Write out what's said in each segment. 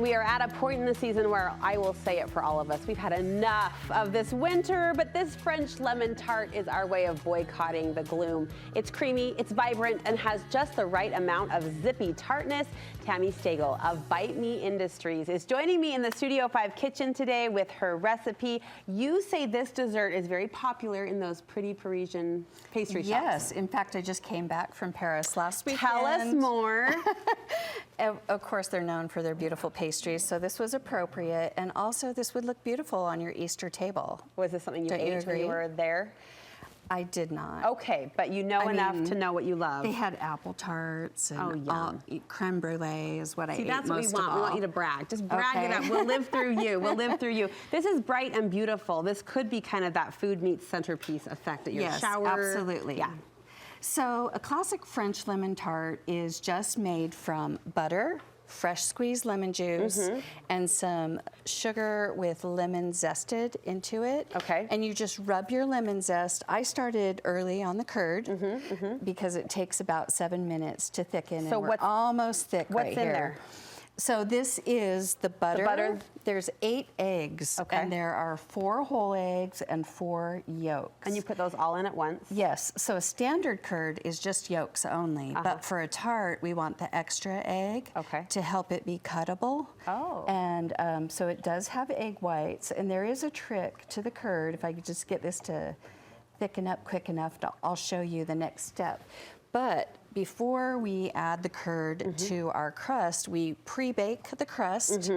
We are at a point in the season where I will say it for all of us. We've had enough of this winter, but this French lemon tart is our way of boycotting the gloom. It's creamy, it's vibrant, and has just the right amount of zippy tartness. Tami Steggell of Bite Me Industries is joining me in the Studio 5 kitchen today with her recipe. You say this dessert is very popular in those pretty Parisian pastry shops. Yes, in fact, I just came back from Paris last weekend. Tell us more. Of course, they're known for their beautiful pastries, so this was appropriate, and also this would look beautiful on your Easter table. Was this something you ate when you were there? I did not. Okay, but you know enough to know what you love. They had apple tarts and creme brulee is what I ate most of all. See, that's what we want. We want you to brag. Just brag it up. We'll live through you. We'll live through you. This is bright and beautiful. This could be kind of that food meets centerpiece effect at your shower. Yes, absolutely. Yeah. So a classic French lemon tart is just made from butter, fresh squeezed lemon juice, and some sugar with lemon zested into it. Okay. And you just rub your lemon zest. I started early on the curd because it takes about 7 minutes to thicken. So and we're almost thick right here. What's in there? So this is the butter. The butter. There's 8 eggs, and there are 4 whole eggs and 4 yolks. And you put those all in at once? Yes. So a standard curd is just yolks only, but for a tart, we want the extra egg to help it be cuttable. Oh. And so it does have egg whites, and there is a trick to the curd. If I could just get this to thicken up quick enough, I'll show you the next step. But before we add the curd to our crust, we pre-bake the crust,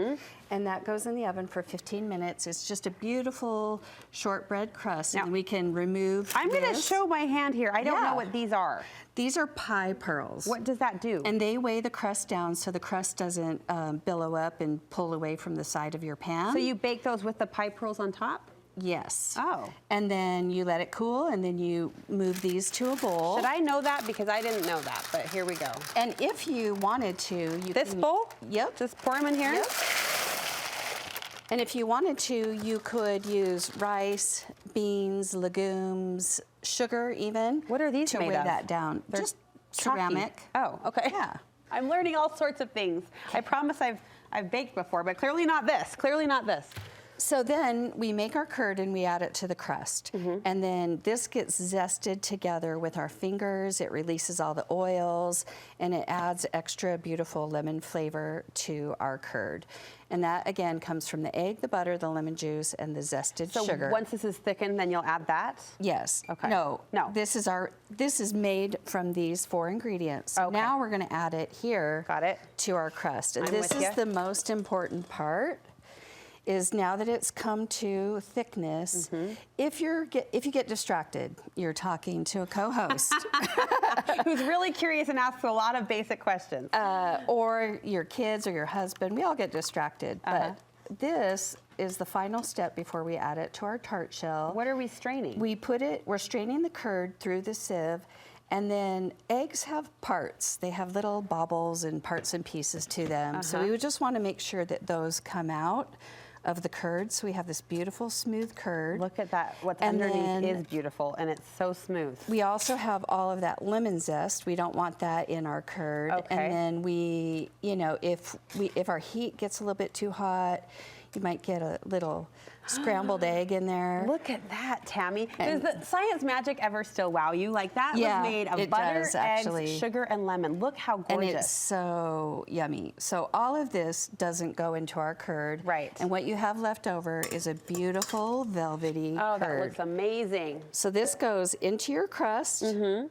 and that goes in the oven for 15 minutes. It's just a beautiful shortbread crust, and we can remove I'm going to show my hand here. I don't know what these are. These are pie pearls. What does that do? And they weigh the crust down so the crust doesn't billow up and pull away from the side of your pan. So you bake those with the pie pearls on top? Yes. Oh. And then you let it cool, and then you move these to a bowl. Should I know that? Because I didn't know that, but here we go. And if you wanted to, you This bowl? Yep. Just pour them in here? Yep. And if you wanted to, you could use rice, beans, legumes, sugar even. What are these to made weigh of? that down? They're just chalky. ceramic. Oh, okay. Yeah. I'm learning all sorts of things. I promise I've baked before, but clearly not this. Clearly not this. So then we make our curd and we add it to the crust. And then this gets zested together with our fingers. It releases all the oils, and it adds extra beautiful lemon flavor to our curd. And that, again, comes from the egg, the butter, the lemon juice, and the zested sugar. So once this is thickened, then you'll add that? Yes. Okay. No. No. This is made from these 4 ingredients. Okay. Now we're going to add it here. Got it. To our crust. And I'm this with is you. the most important part. Is now that it's come to thickness, if you get distracted, you're talking to a co-host. Who's really curious and asks a lot of basic questions. Or your kids or your husband, we all get distracted. But this is the final step before we add it to our tart shell. What are we straining? We're straining the curd through the sieve. And then eggs have parts. They have little bobbles and parts and pieces to them. So we would just want to make sure that those come out of the curd. So we have this beautiful smooth curd. Look at that. What's underneath is beautiful, and it's so smooth. We also have all of that lemon zest. We don't want that in our curd. Okay. And then we, if our heat gets a little bit too hot, you might get a little scrambled egg in there. Look at that, Tami. Does the science magic ever still wow you? Like that was made of butter, eggs, sugar, and lemon. Look how gorgeous. And it's so yummy. So all of this doesn't go into our curd. Right. And what you have left over is a beautiful velvety curd. Oh, that looks amazing. So this goes into your crust. And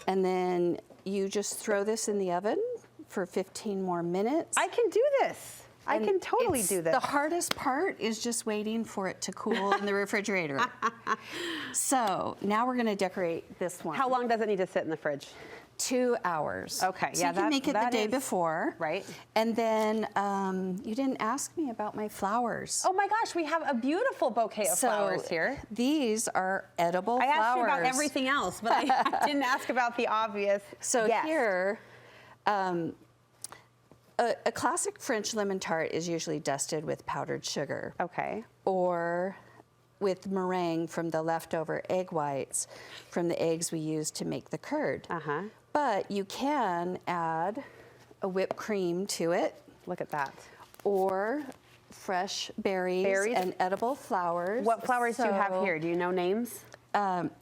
then you just throw this in the oven for 15 more minutes. I can do this. I can totally do this. The hardest part is just waiting for it to cool in the refrigerator. So now we're going to decorate this one. How long does it need to sit in the fridge? 2 hours. Okay, so you can make it the day before. Right. And then you didn't ask me about my flowers. Oh my gosh, we have a beautiful bouquet of flowers here. These are edible flowers. I asked you about everything else, but I didn't ask about the obvious. So here, a classic French lemon tart is usually dusted with powdered sugar. Okay. Or with meringue from the leftover egg whites from the eggs we used to make the curd. But you can add a whipped cream to it. Look at that. or fresh berries and edible flowers. What flowers do you have here? Do you know names?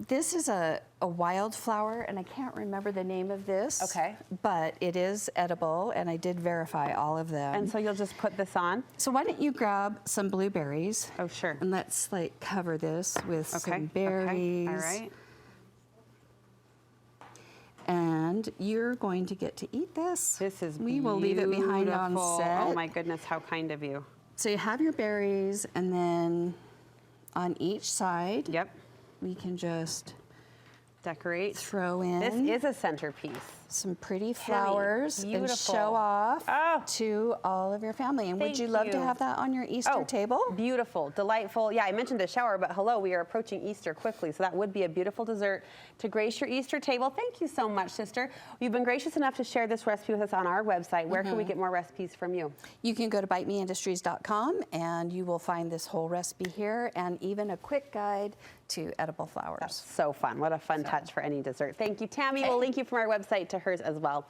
This is a wildflower, and I can't remember the name of this. Okay. But it is edible, and I did verify all of them. And so you'll just put this on? So why don't you grab some blueberries? Oh, sure. And let's like cover this with some berries. Okay. All right. And you're going to get to eat this. This is We will leave it behind on set. Oh my goodness, how kind of you. So you have your berries, and then on each side, Yep. we can just Decorate. throw in This is a centerpiece. some pretty flowers and beautiful. show off Oh. to all of your family. And would Thank you love to you. have that on your Easter table? Beautiful, delightful. Yeah, I mentioned the shower, but hello, we are approaching Easter quickly, so that would be a beautiful dessert to grace your Easter table. Thank you so much, sister. You've been gracious enough to share this recipe with us on our website. Where can we get more recipes from you? You can go to bitemeindustries.com and you will find this whole recipe here and even a quick guide to edible flowers. So fun. What a fun touch for any dessert. Thank you, Tami. We'll link you from our website to hers as well.